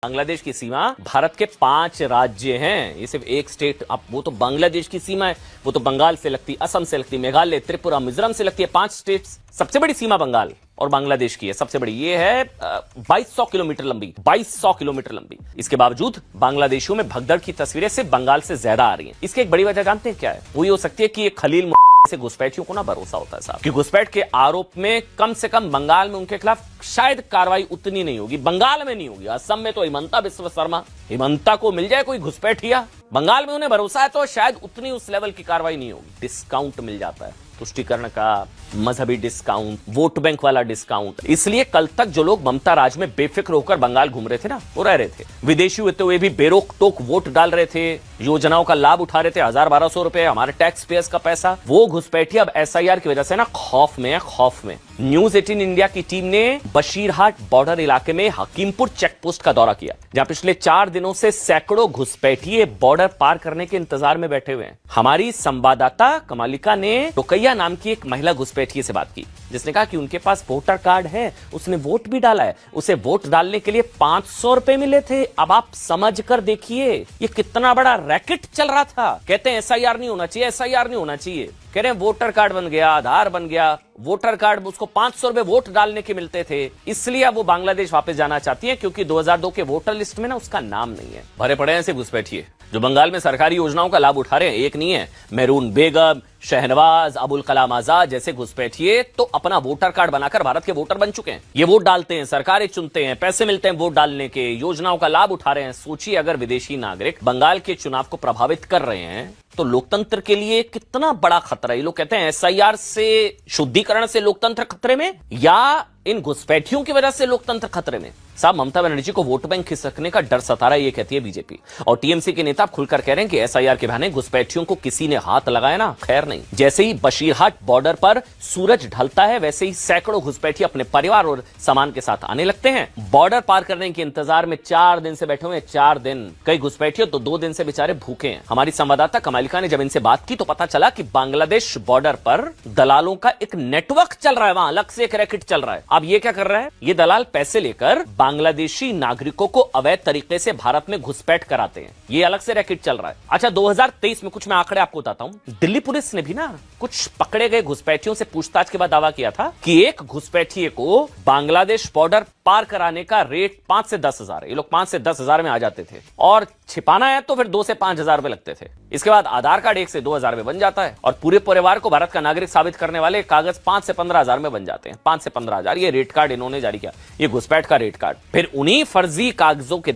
बांग्लादेश की सीमा भारत के 5 राज्य हैं, ये सिर्फ एक स्टेट। अब वो तो बांग्लादेश की सीमा है, वो तो बंगाल से लगती, असम से लगती, मेघालय, त्रिपुरा, मिजोरम से लगती है। 5 स्टेट्स। सबसे बड़ी सीमा बंगाल और बांग्लादेश की है, सबसे बड़ी ये है 2200 किलोमीटर लंबी, 2200 किलोमीटर लंबी। इसके बावजूद बांग्लादेशियों में भगदड़ की तस्वीरें सिर्फ बंगाल से ज्यादा आ रही हैं। इसकी एक बड़ी वजह जानते हैं क्या है? वो ये हो सकती है कि ये खलील से घुसपैठियों को ना भरोसा होता है साहब, कि घुसपैठ के आरोप में कम से कम बंगाल में उनके खिलाफ शायद कार्रवाई उतनी नहीं होगी, बंगाल में नहीं होगी। असम में तो हिमंता बिस्वा शर्मा, हिमंता को मिल जाए कोई घुसपैठिया, बंगाल में उन्हें भरोसा है तो शायद उतनी उस लेवल की कार्रवाई नहीं होगी। डिस्काउंट मिल जाता है, तुष्टिकरण का, मजहबी डिस्काउंट, वोट बैंक वाला डिस्काउंट। इसलिए कल तक जो लोग ममता राज में बेफिक्र होकर बंगाल घूम रहे थे ना, वो रह रहे थे। विदेशी होते हुए भी बेरोक टोक वोट डाल रहे थे, योजनाओं का लाभ उठा रहे थे, 1000-1200 रुपए हमारे टैक्स पेयर्स का पैसा। वो घुसपैठी अब एसआईआर की वजह से ना खौफ में है, खौफ में। न्यूज 18 इंडिया की टीम ने बशीरहाट बॉर्डर इलाके में हकीमपुर चेकपोस्ट का दौरा किया, जहां पिछले 4 दिनों से सैकड़ों घुसपैठिए बॉर्डर पार करने के इंतजार में बैठे हुए हैं। हमारी संवाददाता कमालिका ने टोकैया नाम की एक महिला घुसपैठिए से बात की, जिसने कहा कि उनके पास वोटर कार्ड है, उसने वोट भी डाला है, उसे वोट डालने के लिए 500 रुपए मिले थे। अब आप समझ कर देखिए ये कितना बड़ा रैकेट चल रहा था। कहते हैं एसआईआर नहीं होना चाहिए, एसआईआर नहीं होना चाहिए। कह रहे हैं वोटर कार्ड बन गया, आधार बन गया, वोटर कार्ड, उसको 500 रुपए वोट डालने के मिलते थे, इसलिए अब वो बांग्लादेश वापस जाना चाहती है, क्योंकि 2002 के वोटर लिस्ट में ना उसका नाम नहीं है। भरे पड़े हैं ऐसे घुसपैठिए जो बंगाल में सरकारी योजनाओं का लाभ उठा रहे हैं। एक नहीं है, मेरून बेगम, शहनवाज, अबुल कलाम आजाद जैसे घुसपैठिए तो अपना वोटर कार्ड बनाकर भारत के वोटर बन चुके हैं। ये वोट डालते हैं, सरकारें चुनते हैं, पैसे मिलते हैं वोट डालने के, योजनाओं का लाभ उठा रहे हैं। सोचिए अगर विदेशी नागरिक बंगाल के चुनाव को प्रभावित कर रहे हैं तो लोकतंत्र के लिए कितना बड़ा खतरा है। ये लोग कहते हैं एसआईआर से, शुद्धिकरण से लोकतंत्र खतरे में, या इन घुसपैठियों की वजह से लोकतंत्र खतरे में। साहब ममता बनर्जी को वोट बैंक खिसकने का डर सता रहा है, ये कहती है बीजेपी। और टीएमसी के नेता खुलकर कह रहे हैं कि एसआईआर के बहाने घुसपैठियों को किसी ने हाथ लगाया ना, खैर नहीं। जैसे ही बशीरहाट बॉर्डर पर सूरज ढलता है, वैसे ही सैकड़ों घुसपैठी अपने परिवार और सामान के साथ आने लगते हैं। बॉर्डर पार करने के इंतजार में 4 दिन से बैठे हुए हैं, 4 दिन। कई घुसपैठियों तो 2 दिन से बेचारे भूखे हैं। हमारी संवाददाता कमालिका ने जब इनसे बात की तो पता चला कि बांग्लादेश बॉर्डर पर दलालों का एक नेटवर्क चल रहा है, वहां अलग से एक रैकेट चल रहा है। अब ये क्या कर रहा है? ये दलाल पैसे लेकर बांग्लादेशी नागरिकों को अवैध तरीके से भारत में घुसपैठ कराते हैं। ये अलग से रैकेट चल रहा है। अच्छा, 2023 में कुछ मैं आंकड़े आपको बताता हूं। दिल्ली पुलिस ने भी ना कुछ पकड़े गए घुसपैठियों से पूछताछ के बाद दावा किया था कि एक घुसपैठिए को बांग्लादेश बॉर्डर पार कराने का रेट 5 से 10 हजार है। ये लोग 5 से 10 हजार में आ जाते थे, और छिपाना है तो फिर 2 से 5 हजार रुपए लगते थे। इसके बाद आधार कार्ड 1 से 2 हजार में बन जाता है, और पूरे परिवार को भारत का नागरिक साबित करने वाले कागज 5 से 15 हजार में बन जाते हैं। 5 से 15 हजार ये रेट कार्ड इन्होंने जारी किया, ये घुसपैठ का रेट कार्ड। फिर उन्हीं फर्जी कागजों के